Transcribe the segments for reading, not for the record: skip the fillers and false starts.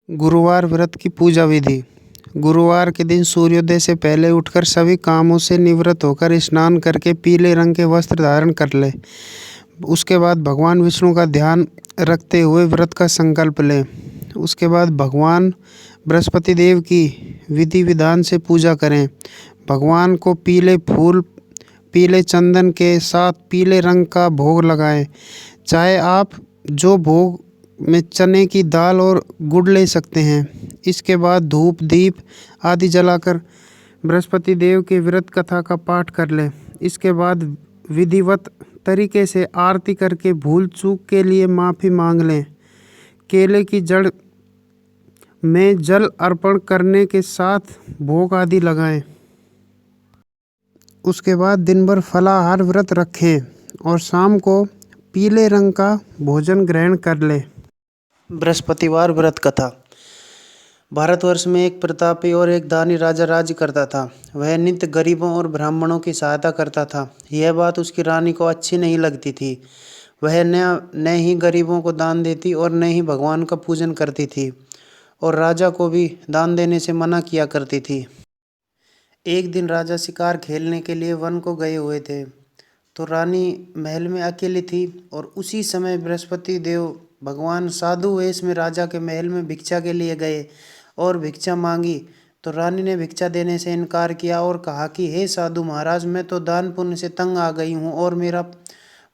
गुरुवार व्रत की पूजा विधि। गुरुवार के दिन सूर्योदय से पहले उठकर सभी कामों से निवृत्त होकर स्नान करके पीले रंग के वस्त्र धारण कर ले। उसके बाद भगवान विष्णु का ध्यान रखते हुए व्रत का संकल्प लें। उसके बाद भगवान बृहस्पति देव की विधि विधान से पूजा करें। भगवान को पीले फूल, पीले चंदन के साथ पीले रंग का भोग लगाएं। चाहे आप जो भोग में चने की दाल और गुड़ ले सकते हैं। इसके बाद धूप दीप आदि जलाकर बृहस्पति देव के व्रत कथा का पाठ कर लें। इसके बाद विधिवत तरीके से आरती करके भूल चूक के लिए माफ़ी मांग लें। केले की जड़ में जल अर्पण करने के साथ भोग आदि लगाएं। उसके बाद दिन भर फलाहार व्रत रखें और शाम को पीले रंग का भोजन ग्रहण कर लें। बृहस्पतिवार व्रत कथा। भारतवर्ष में एक प्रतापी और एक दानी राजा राज्य करता था। वह नित्य गरीबों और ब्राह्मणों की सहायता करता था। यह बात उसकी रानी को अच्छी नहीं लगती थी। वह न ही गरीबों को दान देती और न ही भगवान का पूजन करती थी, और राजा को भी दान देने से मना किया करती थी। एक दिन राजा शिकार खेलने के लिए वन को गए हुए थे, तो रानी महल में अकेली थी। और उसी समय बृहस्पति देव भगवान साधु वेश में राजा के महल में भिक्षा के लिए गए और भिक्षा मांगी। तो रानी ने भिक्षा देने से इनकार किया और कहा कि हे साधु महाराज, मैं तो दान पुण्य से तंग आ गई हूँ और मेरा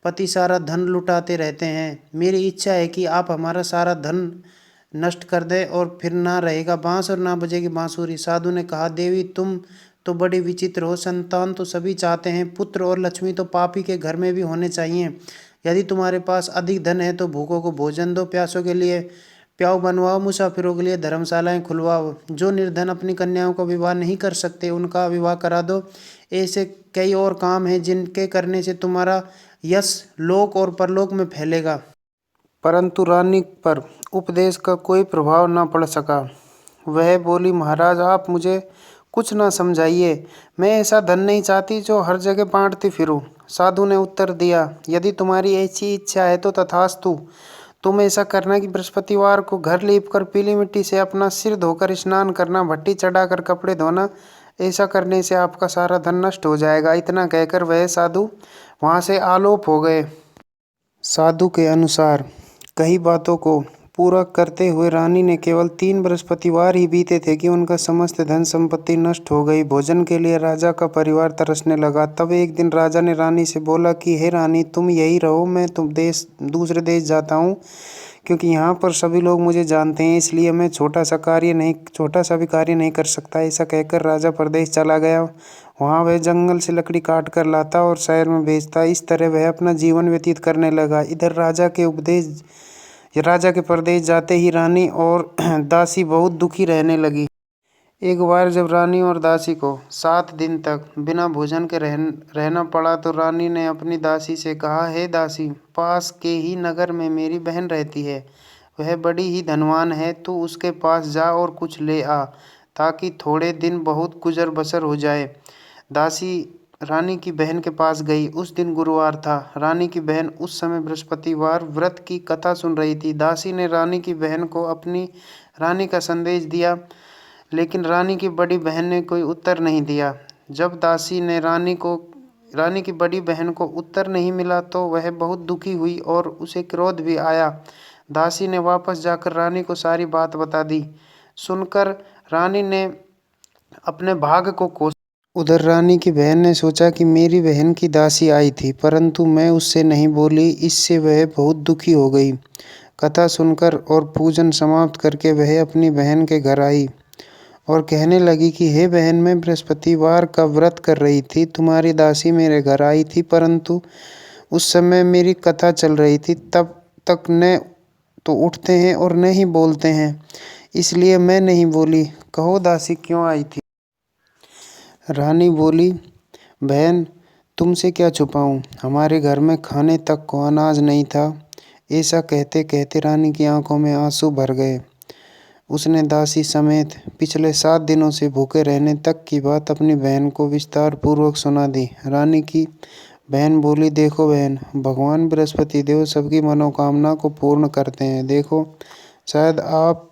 पति सारा धन लुटाते रहते हैं। मेरी इच्छा है कि आप हमारा सारा धन नष्ट कर दें और फिर ना रहेगा बांस और ना बजेगी बांसुरी। साधु ने कहा, देवी तुम तो बड़ी विचित्र हो। संतान तो सभी चाहते हैं, पुत्र और लक्ष्मी तो पापी के घर में भी होने चाहिए। यदि तुम्हारे पास अधिक धन है तो भूखों को भोजन दो, प्यासों के लिए प्याऊ बनवाओ, मुसाफिरों के लिए धर्मशालाएं खुलवाओ। जो निर्धन अपनी कन्याओं का विवाह नहीं कर सकते उनका विवाह करा दो। ऐसे कई और काम हैं जिनके करने से तुम्हारा यश लोक और परलोक में फैलेगा। परंतु रानी पर उपदेश का कोई प्रभाव न पड़ सका। वह बोली, महाराज आप मुझे कुछ ना समझाइए, मैं ऐसा धन नहीं चाहती जो हर जगह बांटती फिरूं। साधु ने उत्तर दिया, यदि तुम्हारी ऐसी इच्छा है तो तथास्तु। तुम ऐसा करना कि बृहस्पतिवार को घर लीपकर पीली मिट्टी से अपना सिर धोकर स्नान करना, भट्टी चढ़ाकर कपड़े धोना। ऐसा करने से आपका सारा धन नष्ट हो जाएगा। इतना कहकर वह साधु वहाँ से आलोप हो गए। साधु के अनुसार कई बातों को पूरा करते हुए रानी ने केवल 3 बृहस्पतिवार ही बीते थे कि उनका समस्त धन संपत्ति नष्ट हो गई। भोजन के लिए राजा का परिवार तरसने लगा। तब एक दिन राजा ने रानी से बोला कि हे रानी, तुम यही रहो, मैं दूसरे देश जाता हूँ, क्योंकि यहाँ पर सभी लोग मुझे जानते हैं, इसलिए मैं छोटा सा भी कार्य नहीं कर सकता। ऐसा कहकर राजा परदेश चला गया। वहाँ वह जंगल से लकड़ी काट कर लाता और शहर में बेचता। इस तरह वह अपना जीवन व्यतीत करने लगा। इधर राजा के परदेश जाते ही रानी और दासी बहुत दुखी रहने लगी। एक बार जब रानी और दासी को 7 दिन तक बिना भोजन के रहना पड़ा, तो रानी ने अपनी दासी से कहा, हे दासी, पास के ही नगर में मेरी बहन रहती है। वह बड़ी ही धनवान है। तू उसके पास जा और कुछ ले आ, ताकि थोड़े दिन बहुत गुजर बसर हो जाए। दासी रानी की बहन के पास गई। उस दिन गुरुवार था। रानी की बहन उस समय बृहस्पतिवार व्रत की कथा सुन रही थी। दासी ने रानी की बहन को अपनी रानी का संदेश दिया, लेकिन रानी की बड़ी बहन ने कोई उत्तर नहीं दिया। जब दासी ने रानी की बड़ी बहन को उत्तर नहीं मिला तो वह बहुत दुखी हुई और उसे क्रोध भी आया। दासी ने वापस जाकर रानी को सारी बात बता दी। सुनकर रानी ने अपने भाग को कोसा। उधर रानी की बहन ने सोचा कि मेरी बहन की दासी आई थी, परंतु मैं उससे नहीं बोली। इससे वह बहुत दुखी हो गई। कथा सुनकर और पूजन समाप्त करके वह अपनी बहन के घर आई और कहने लगी कि हे बहन, मैं बृहस्पतिवार का व्रत कर रही थी। तुम्हारी दासी मेरे घर आई थी, परंतु उस समय मेरी कथा चल रही थी। तब तक न तो उठते हैं और न ही बोलते हैं, इसलिए मैं नहीं बोली। कहो दासी क्यों आई थी? रानी बोली, बहन, तुमसे क्या छुपाऊं, हमारे घर में खाने तक को अनाज नहीं था। ऐसा कहते कहते रानी की आंखों में आंसू भर गए। उसने दासी समेत पिछले 7 दिनों से भूखे रहने तक की बात अपनी बहन को विस्तार पूर्वक सुना दी। रानी की बहन बोली, देखो बहन, भगवान बृहस्पति देव सबकी मनोकामना को पूर्ण करते हैं। देखो, शायद आप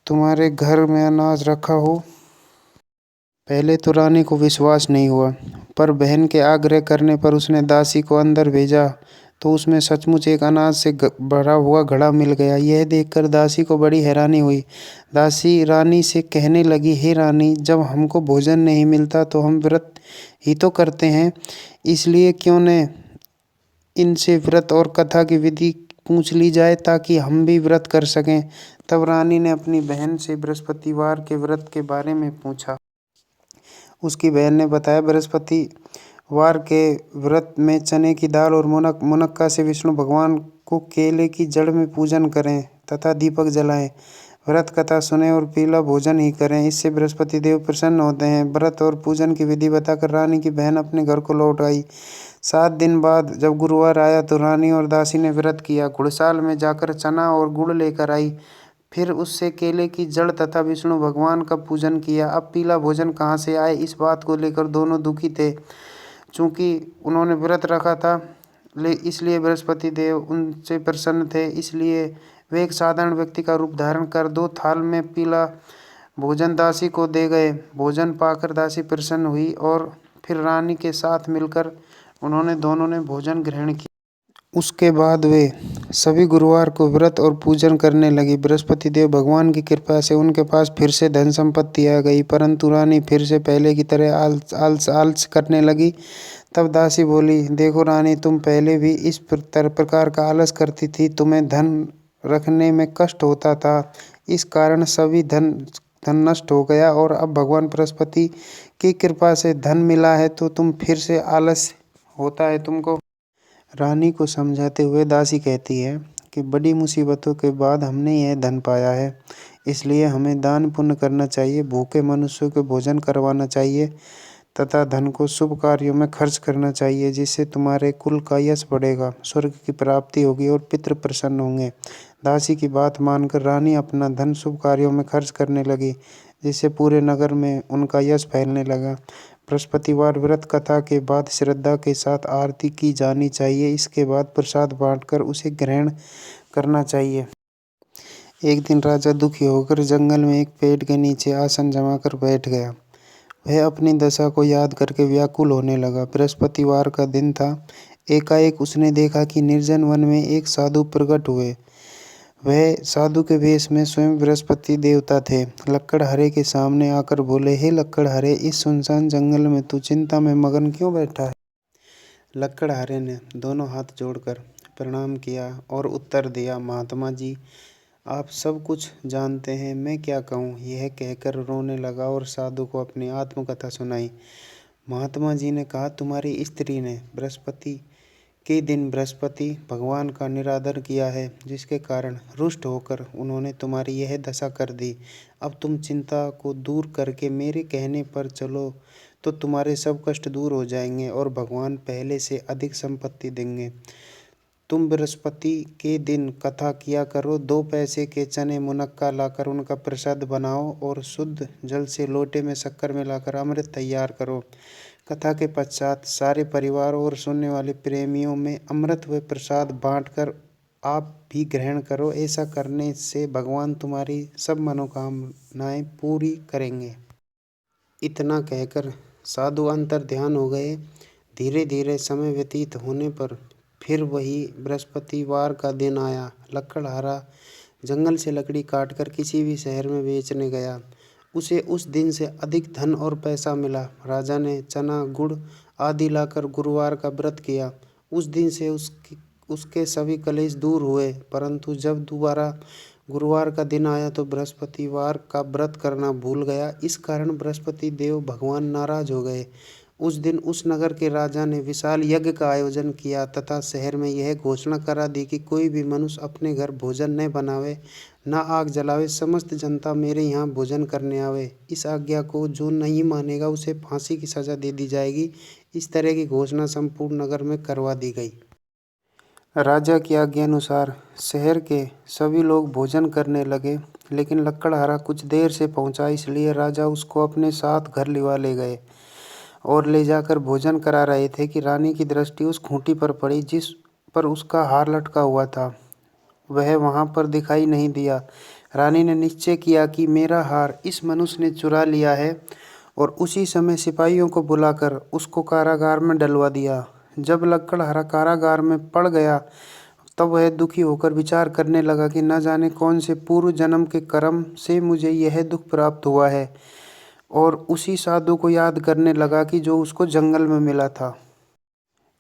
तुम्हारे घर में अनाज रखा हो। पहले तो रानी को विश्वास नहीं हुआ, पर बहन के आग्रह करने पर उसने दासी को अंदर भेजा तो उसमें सचमुच एक अनाज से भरा हुआ घड़ा मिल गया। यह देखकर दासी को बड़ी हैरानी हुई। दासी रानी से कहने लगी, हे रानी, जब हमको भोजन नहीं मिलता तो हम व्रत ही तो करते हैं, इसलिए क्यों न इनसे व्रत और कथा की विधि पूछ ली जाए ताकि हम भी व्रत कर सकें। तब रानी ने अपनी बहन से बृहस्पतिवार के व्रत के बारे में पूछा। उसकी बहन ने बताया, बृहस्पतिवार के व्रत में चने की दाल और मुनक्का से विष्णु भगवान को केले की जड़ में पूजन करें तथा दीपक जलाएं। व्रत कथा सुने और पीला भोजन ही करें, इससे बृहस्पति देव प्रसन्न होते हैं। व्रत और पूजन की विधि बताकर रानी की बहन अपने घर को लौट आई। 7 दिन बाद जब गुरुवार आया तो रानी और दासी ने व्रत किया। घुड़साल में जाकर चना और गुड़ लेकर आई, फिर उससे केले की जड़ तथा विष्णु भगवान का पूजन किया। अब पीला भोजन कहाँ से आए, इस बात को लेकर दोनों दुखी थे। चूंकि उन्होंने व्रत रखा था इसलिए बृहस्पति देव उनसे प्रसन्न थे, इसलिए वे एक साधारण व्यक्ति का रूप धारण कर 2 थाल में पीला भोजन दासी को दे गए। भोजन पाकर दासी प्रसन्न हुई और फिर रानी के साथ मिलकर दोनों ने भोजन ग्रहण किया। उसके बाद वे सभी गुरुवार को व्रत और पूजन करने लगी। बृहस्पति देव भगवान की कृपा से उनके पास फिर से धन संपत्ति आ गई, परंतु रानी फिर से पहले की तरह आलस करने लगी। तब दासी बोली, देखो रानी, तुम पहले भी इस प्रकार का आलस करती थी, तुम्हें धन रखने में कष्ट होता था, इस कारण सभी धन नष्ट हो गया और अब भगवान बृहस्पति की कृपा से धन मिला है तो तुम फिर से आलस होता है तुमको। रानी को समझाते हुए दासी कहती है कि बड़ी मुसीबतों के बाद हमने यह धन पाया है, इसलिए हमें दान पुण्य करना चाहिए, भूखे मनुष्यों को भोजन करवाना चाहिए तथा धन को शुभ कार्यों में खर्च करना चाहिए, जिससे तुम्हारे कुल का यश बढ़ेगा, स्वर्ग की प्राप्ति होगी और पितृ प्रसन्न होंगे। दासी की बात मानकर रानी अपना धन शुभ कार्यों में खर्च करने लगी, जिससे पूरे नगर में उनका यश फैलने लगा। बृहस्पतिवार व्रत कथा के बाद श्रद्धा के साथ आरती की जानी चाहिए, इसके बाद प्रसाद बांटकर उसे ग्रहण करना चाहिए। एक दिन राजा दुखी होकर जंगल में एक पेड़ के नीचे आसन जमाकर बैठ गया। वह अपनी दशा को याद करके व्याकुल होने लगा। बृहस्पतिवार का दिन था। एकाएक उसने देखा कि निर्जन वन में एक साधु प्रकट हुए। वह साधु के वेश में स्वयं बृहस्पति देवता थे। लक्कड़हरे के सामने आकर बोले, हे लक्कड़हरे, इस सुनसान जंगल में तू चिंता में मगन क्यों बैठा है? लक्कड़हरे ने दोनों हाथ जोड़कर प्रणाम किया और उत्तर दिया, महात्मा जी, आप सब कुछ जानते हैं, मैं क्या कहूँ। यह कहकर रोने लगा और साधु को अपनी आत्मकथा सुनाई। महात्मा जी ने कहा, तुम्हारी स्त्री ने बृहस्पति के दिन बृहस्पति भगवान का निरादर किया है, जिसके कारण रुष्ट होकर उन्होंने तुम्हारी यह दशा कर दी। अब तुम चिंता को दूर करके मेरे कहने पर चलो तो तुम्हारे सब कष्ट दूर हो जाएंगे और भगवान पहले से अधिक संपत्ति देंगे। तुम बृहस्पति के दिन कथा किया करो, 2 पैसे के चने मुनक्का लाकर उनका प्रसाद बनाओ और शुद्ध जल से लोटे में शक्कर मिलाकर अमृत तैयार करो। कथा के पश्चात सारे परिवार और सुनने वाले प्रेमियों में अमृत व प्रसाद बांटकर आप भी ग्रहण करो। ऐसा करने से भगवान तुम्हारी सब मनोकामनाएं पूरी करेंगे। इतना कहकर साधु अंतर ध्यान हो गए। धीरे धीरे समय व्यतीत होने पर फिर वही बृहस्पतिवार का दिन आया। लक्कड़हारा जंगल से लकड़ी काटकर किसी भी शहर में बेचने गया। उसे उस दिन से अधिक धन और पैसा मिला। राजा ने चना गुड़ आदि लाकर गुरुवार का व्रत किया। उस दिन से उसके सभी कलेश दूर हुए, परंतु जब दोबारा गुरुवार का दिन आया तो बृहस्पतिवार का व्रत करना भूल गया। इस कारण बृहस्पति देव भगवान नाराज हो गए। उस दिन उस नगर के राजा ने विशाल यज्ञ का आयोजन किया तथा शहर में यह घोषणा करा दी कि कोई भी मनुष्य अपने घर भोजन न बनावे, न आग जलावे, समस्त जनता मेरे यहाँ भोजन करने आवे। इस आज्ञा को जो नहीं मानेगा उसे फांसी की सजा दे दी जाएगी। इस तरह की घोषणा संपूर्ण नगर में करवा दी गई। राजा की आज्ञा अनुसार शहर के सभी लोग भोजन करने लगे, लेकिन लक्कड़हारा कुछ देर से पहुंचा, इसलिए राजा उसको अपने साथ घर लिवा ले गए और ले जाकर भोजन करा रहे थे कि रानी की दृष्टि उस खूंटी पर पड़ी जिस पर उसका हार लटका हुआ था। वह वहां पर दिखाई नहीं दिया। रानी ने निश्चय किया कि मेरा हार इस मनुष्य ने चुरा लिया है और उसी समय सिपाहियों को बुलाकर उसको कारागार में डलवा दिया। जब लक्कड़हारा कारागार में पड़ गया तब वह दुखी होकर विचार करने लगा कि न जाने कौन से पूर्व जन्म के कर्म से मुझे यह दुख प्राप्त हुआ है, और उसी साधु को याद करने लगा कि जो उसको जंगल में मिला था।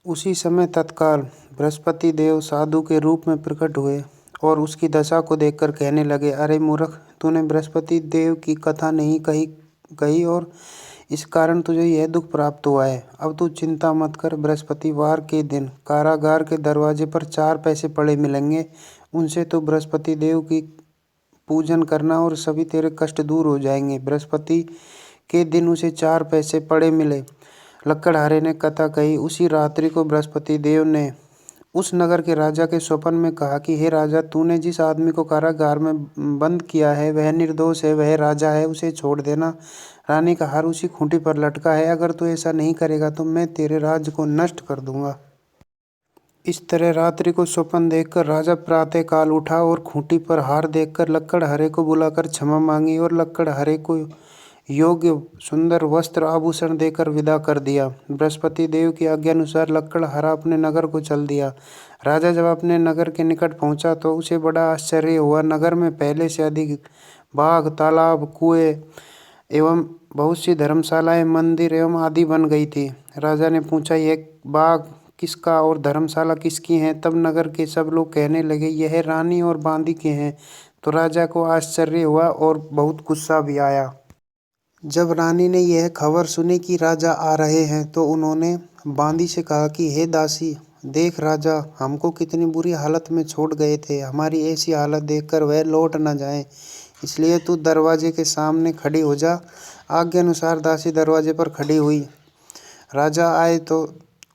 उसी समय तत्काल बृहस्पति देव साधु के रूप में प्रकट हुए और उसकी दशा को देखकर कहने लगे, अरे मूर्ख, तूने बृहस्पति देव की कथा नहीं कही और इस कारण तुझे यह दुख प्राप्त हुआ है। अब तू चिंता मत कर, बृहस्पतिवार के दिन कारागार के दरवाजे पर 4 पैसे पड़े मिलेंगे, उनसे तो बृहस्पति देव की पूजन करना और सभी तेरे कष्ट दूर हो जाएंगे। बृहस्पति के दिन उसे 4 पैसे पड़े मिले। लक्कड़हारे ने कथा कही। उसी रात्रि को बृहस्पति देव ने उस नगर के राजा के स्वप्न में कहा कि हे राजा, तूने जिस आदमी को कारागार में बंद किया है वह निर्दोष है, वह राजा है, उसे छोड़ देना। रानी का हार उसी खूंटी पर लटका है, अगर तू ऐसा नहीं करेगा तो मैं तेरे राज्य को नष्ट कर दूंगा। इस तरह रात्रि को स्वप्न देखकर राजा प्रातः काल उठा और खूंटी पर हार देखकर लक्कड़हारे को बुलाकर क्षमा मांगी और लक्कड़हारे को योग्य सुंदर वस्त्र आभूषण देकर विदा कर दिया। बृहस्पति देव की आज्ञा अनुसार लक्कड़हारा अपने नगर को चल दिया। राजा जब अपने नगर के निकट पहुंचा तो उसे बड़ा आश्चर्य हुआ। नगर में पहले से अधिक बाग, तालाब, कुएं एवं बहुत सी धर्मशालाएं, मंदिर एवं आदि बन गई थी। राजा ने पूछा, यह बाग किसका और धर्मशाला किसकी हैं? तब नगर के सब लोग कहने लगे, यह रानी और बांदी के हैं। तो राजा को आश्चर्य हुआ और बहुत गुस्सा भी आया। जब रानी ने यह खबर सुनी कि राजा आ रहे हैं तो उन्होंने बांदी से कहा कि हे दासी, देख राजा हमको कितनी बुरी हालत में छोड़ गए थे, हमारी ऐसी हालत देखकर वह लौट न जाए, इसलिए तू दरवाजे के सामने खड़ी हो जा। आज्ञा अनुसार दासी दरवाजे पर खड़ी हुई। राजा आए तो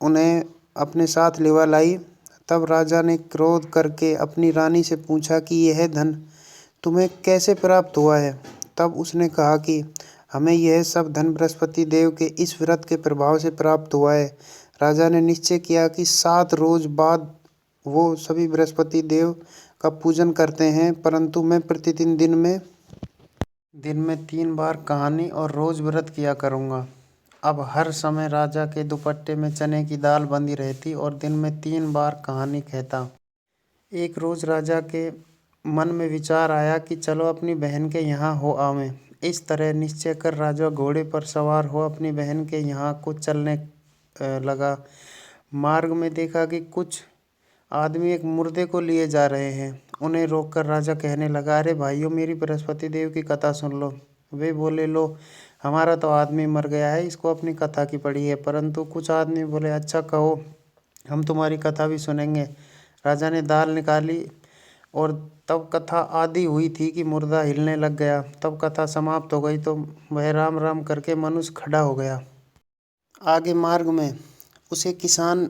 उन्हें अपने साथ लिवा लाई। तब राजा ने क्रोध करके अपनी रानी से पूछा कि यह धन तुम्हें कैसे प्राप्त हुआ है? तब उसने कहा कि हमें यह सब धन बृहस्पति देव के इस व्रत के प्रभाव से प्राप्त हुआ है। राजा ने निश्चय किया कि 7 रोज बाद वो सभी बृहस्पति देव का पूजन करते हैं, परंतु मैं प्रतिदिन दिन में 3 बार कहानी और रोज व्रत किया करूँगा। अब हर समय राजा के दुपट्टे में चने की दाल बंधी रहती और दिन में 3 बार कहानी कहता। एक रोज राजा के मन में विचार आया कि चलो अपनी बहन के यहाँ हो आवें। इस तरह निश्चय कर राजा घोड़े पर सवार हो अपनी बहन के यहाँ को चलने लगा। मार्ग में देखा कि कुछ आदमी एक मुर्दे को लिए जा रहे हैं। उन्हें रोककर राजा कहने लगा, अरे भाइयों, मेरी बृहस्पति देव की कथा सुन लो। वे बोले, लो, हमारा तो आदमी मर गया है, इसको अपनी कथा की पड़ी है। परंतु कुछ आदमी बोले, अच्छा कहो, हम तुम्हारी कथा भी सुनेंगे। राजा ने दाल निकाली और तब कथा आदि हुई थी कि मुर्दा हिलने लग गया। तब कथा समाप्त हो गई तो वह राम राम करके मनुष्य खड़ा हो गया। आगे मार्ग में उसे किसान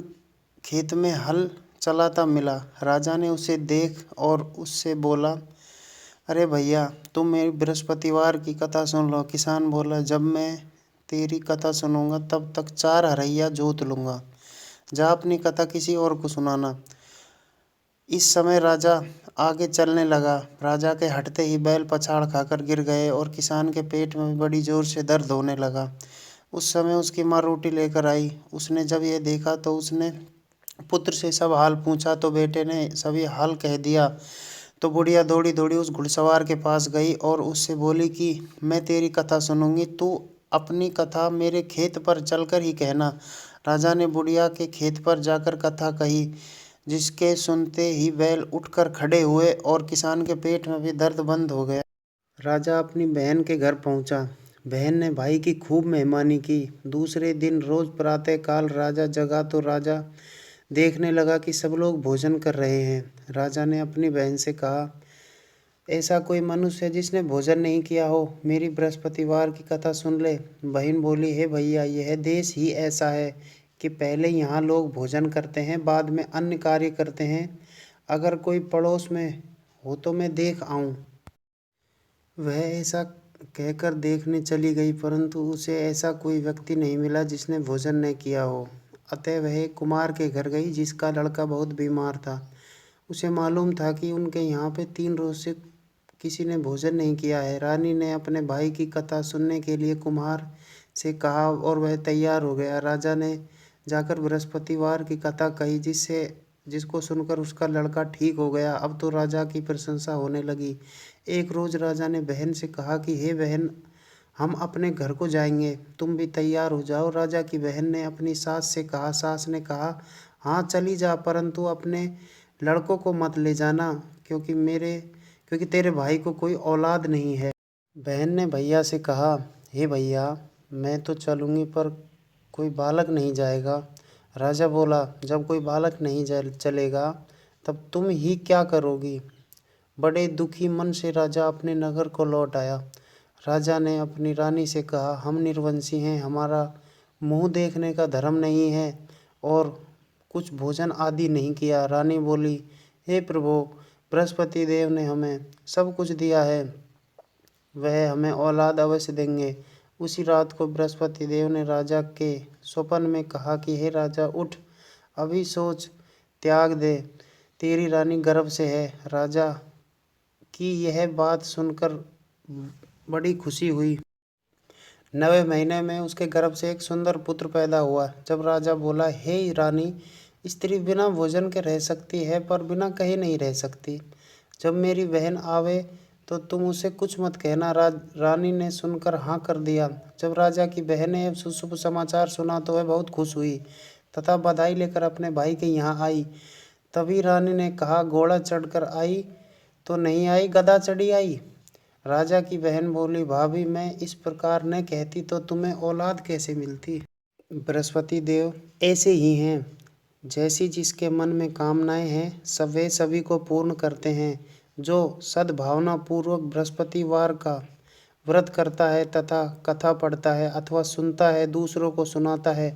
खेत में हल चलाता मिला। राजा ने उसे देख और उससे बोला, अरे भैया, तुम मेरी बृहस्पतिवार की कथा सुन लो। किसान बोला, जब मैं तेरी कथा सुनूंगा तब तक 4 हरैया जोत लूँगा, जा अपनी कथा किसी और को सुनाना। इस समय राजा आगे चलने लगा। राजा के हटते ही बैल पछाड़ खाकर गिर गए और किसान के पेट में बड़ी जोर से दर्द होने लगा। उस समय उसकी माँ रोटी लेकर आई। उसने जब यह देखा तो उसने पुत्र से सब हाल पूछा तो बेटे ने सभी हाल कह दिया। तो बुढ़िया दौड़ी दौड़ी उस घुड़सवार के पास गई और उससे बोली कि मैं तेरी कथा सुनूंगी, तू अपनी कथा मेरे खेत पर चलकर ही कहना। राजा ने बुढ़िया के खेत पर जाकर कथा कही, जिसके सुनते ही बैल उठकर खड़े हुए और किसान के पेट में भी दर्द बंद हो गया। राजा अपनी बहन के घर पहुंचा। बहन ने भाई की खूब मेहमानी की। दूसरे दिन रोज प्रातः काल राजा जगा तो राजा देखने लगा कि सब लोग भोजन कर रहे हैं। राजा ने अपनी बहन से कहा, ऐसा कोई मनुष्य है जिसने भोजन नहीं किया हो, मेरी बृहस्पतिवार की कथा सुन ले। बहन बोली, हे भैया, यह देश ही ऐसा है कि पहले यहाँ लोग भोजन करते हैं, बाद में अन्य कार्य करते हैं। अगर कोई पड़ोस में हो तो मैं देख आऊँ। वह ऐसा कहकर देखने चली गई, परंतु उसे ऐसा कोई व्यक्ति नहीं मिला जिसने भोजन न किया हो। अतः वह एक कुमार के घर गई जिसका लड़का बहुत बीमार था। उसे मालूम था कि उनके यहाँ पे 3 रोज से किसी ने भोजन नहीं किया है। रानी ने अपने भाई की कथा सुनने के लिए कुम्हार से कहा और वह तैयार हो गया। राजा ने जाकर बृहस्पतिवार की कथा कही, जिसको सुनकर उसका लड़का ठीक हो गया। अब तो राजा की प्रशंसा होने लगी। एक रोज राजा ने बहन से कहा कि हे बहन, हम अपने घर को जाएंगे, तुम भी तैयार हो जाओ। राजा की बहन ने अपनी सास से कहा। सास ने कहा, हाँ चली जा, परंतु अपने लड़कों को मत ले जाना, क्योंकि तेरे भाई को कोई औलाद नहीं है। बहन ने भैया से कहा, हे भैया, मैं तो चलूँगी पर कोई बालक नहीं जाएगा। राजा बोला, जब कोई बालक नहीं चलेगा तब तुम ही क्या करोगी। बड़े दुखी मन से राजा अपने नगर को लौट आया। राजा ने अपनी रानी से कहा, हम निर्वंशी हैं, हमारा मुंह देखने का धर्म नहीं है और कुछ भोजन आदि नहीं किया। रानी बोली, हे प्रभु, बृहस्पति देव ने हमें सब कुछ दिया है, वह हमें औलाद अवश्य देंगे। उसी रात को बृहस्पति देव ने राजा के स्वप्न में कहा कि हे राजा, उठ, अभी सोच त्याग दे, तेरी रानी गर्भ से है। राजा की यह बात सुनकर बड़ी खुशी हुई। 9वें महीने में उसके गर्भ से एक सुंदर पुत्र पैदा हुआ। जब राजा बोला, हे रानी, स्त्री बिना भोजन के रह सकती है पर बिना कहे नहीं रह सकती। जब मेरी बहन आवे तो तुम उसे कुछ मत कहना। रानी ने सुनकर हाँ कर दिया। जब राजा की बहन ने शुभ समाचार सुना तो वह बहुत खुश हुई तथा बधाई लेकर अपने भाई के यहाँ आई। तभी रानी ने कहा, घोड़ा चढ़कर आई तो नहीं आई, गधा चढ़ी आई। राजा की बहन बोली, भाभी, मैं इस प्रकार न कहती तो तुम्हें औलाद कैसे मिलती। बृहस्पति देव ऐसे ही हैं, जैसी जिसके मन में कामनाएं हैं सब वे सभी को पूर्ण करते हैं। जो सद्भावना पूर्वक बृहस्पतिवार का व्रत करता है तथा कथा पढ़ता है अथवा सुनता है, दूसरों को सुनाता है,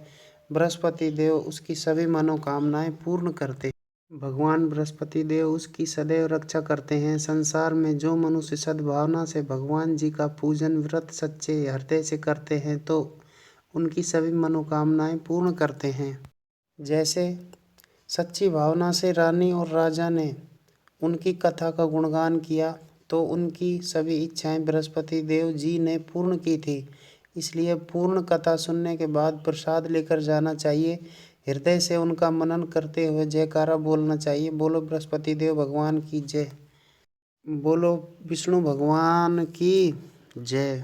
बृहस्पति देव उसकी सभी मनोकामनाएं पूर्ण करते हैं। भगवान बृहस्पति देव उसकी सदैव रक्षा करते हैं। संसार में जो मनुष्य सद्भावना से भगवान जी का पूजन व्रत सच्चे हृदय से करते हैं तो उनकी सभी मनोकामनाएं पूर्ण करते हैं। जैसे सच्ची भावना से रानी और राजा ने उनकी कथा का गुणगान किया तो उनकी सभी इच्छाएं बृहस्पति देव जी ने पूर्ण की थी। इसलिए पूर्ण कथा सुनने के बाद प्रसाद लेकर जाना चाहिए। हृदय से उनका मनन करते हुए जयकारा बोलना चाहिए। बोलो बृहस्पति देव भगवान की जय। बोलो विष्णु भगवान की जय।